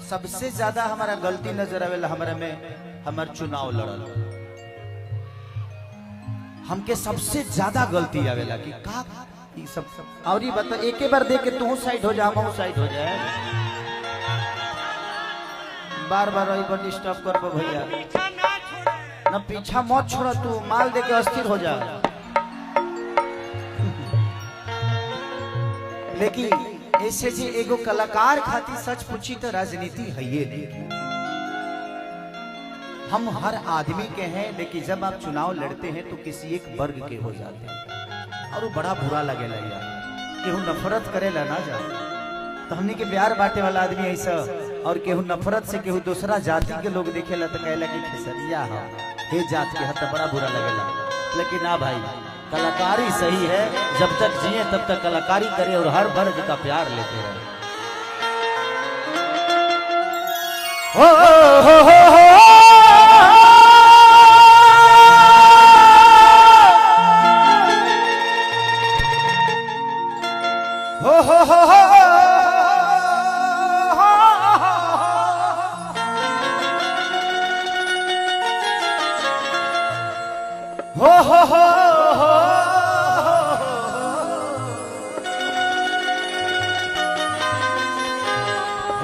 सबसे ज्यादा हमारा गलती नजर आवेला हमारे में हमार चुनाव लड़ल हमके सबसे ज्यादा गलती आवेला कि का ई सब और ये बता एक बार देख के तू साइड हो जा हम साइड हो जाए बार बार वही पर डिस्टर्ब कर भैया ना पीछा मत छोड़ तू माल दे के अस्थिर हो जा। लेकिन ऐसे जी एगो कलाकार खाती सच पूछी तो राजनीति है ये नहीं। हम हर आदमी के हैं लेकिन जब आप चुनाव लड़ते हैं तो किसी एक वर्ग के हो जाते हैं और वो बड़ा बुरा लगेला यार केहू नफरत करेला ना जा तो हमने के प्यार बांटे वाला आदमी ऐसा और केहू नफरत से केहू दूसरा जाति के लोग देखेला तो कहला कि खेसरिया हे जात के हत बड़ा बुरा लगेला। लेकिन ना भाई कलाकारी सही है जब तक जिए तब तक कलाकारी करे और हर वर्ग का प्यार लेते रहे।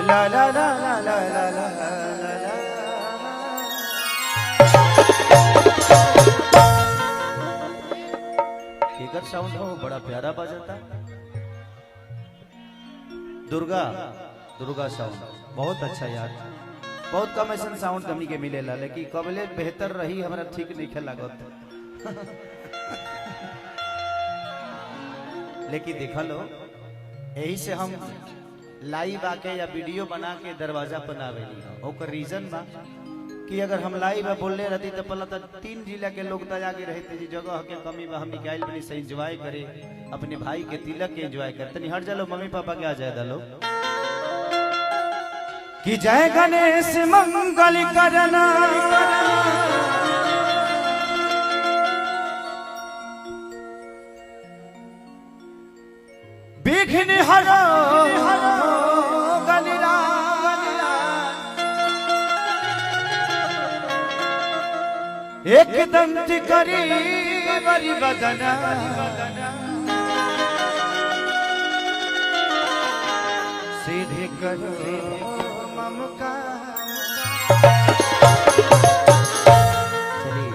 ला ला ला ला ला ला ला ला स्पीकर साउंड हो बड़ा प्यारा बजाता। दुर्गा दुर्गा साउंड बहुत अच्छा यार बहुत कम ऐसा साउंड कमी के मिलेला लेकिन कबले बेहतर रही हमारा ठीक नहीं खेला लेकिन देखा लो यही से हम लाइव आके या वीडियो बना के दरवाजा पर आवेली ओकर रीजन बा कि अगर हम लाइव बोलने रहती तो पहला तो 3 जिला के लोग तो आगे रहते जी जगह के कमी बा हम निकाल बनी से एंजॉय करे अपने भाई के तिलक के एंजॉय करे तनी हट जालो मम्मी पापा के आ जाए दलो कि जय गणेश मंगल करना विघ्न हरो एक दंत करी बरी बदना सीधे करो ममका। चलिए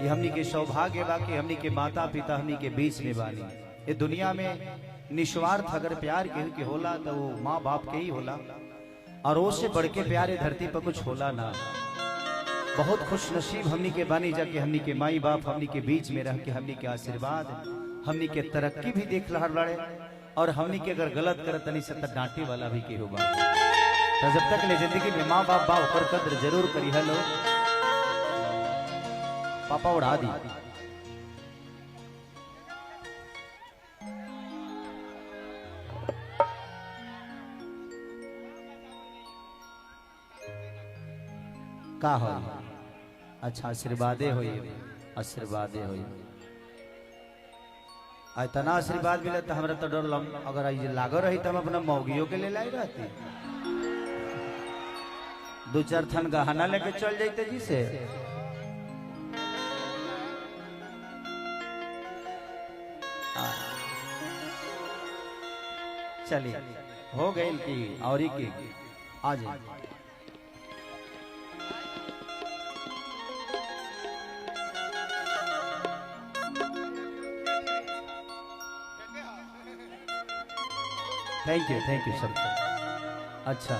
ये हमनी के सौभाग्य बा कि हमनी के माता पिता हमनी के बीच में बानी। ये दुनिया में निस्वार्थ अगर प्यार के होला तो वो माँ बाप के ही होला और उससे बढ़ के प्यारे धरती पर कुछ होला ना। बहुत खुश नसीब हमनी के बानी जाके हमनी के माई बाप हमनी के बीच में रह के हमनी के आशीर्वाद हमनी के तरक्की भी देख रहा बड़े और हमनी के अगर गलत करत तनी से डांटे वाला भी के होगा तो जब तक ले जिंदगी में माँ बाप बा ओकर कद्र जरूर करी। हेलो पापा उड़ा दी का हो अच्छा आशीर्वादे हो आशीर्वादे हो इतना आशीर्वाद मिले तो हमरा तो डर अगर ये लागो रही तो हम अपना मौगियों के ले लाई रहती 2-4 थन गहना लेके चल जाते जी से। चलिए हो गई की और की आ जाए थैंक यू सर। अच्छा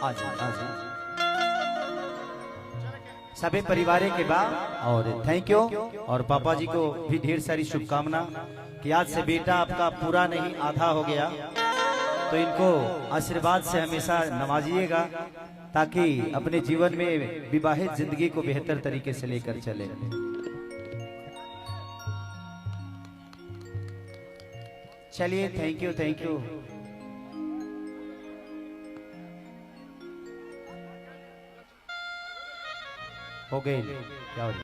आज सभी परिवार के बाद और थैंक यू और पापा जी को भी ढेर सारी शुभकामना कि आज से बेटा आपका पूरा नहीं आधा हो गया तो इनको आशीर्वाद से हमेशा नवाजिएगा ताकि अपने जीवन में विवाहित जिंदगी को बेहतर तरीके से लेकर चले। चलिए थैंक यू हो गई क्या हो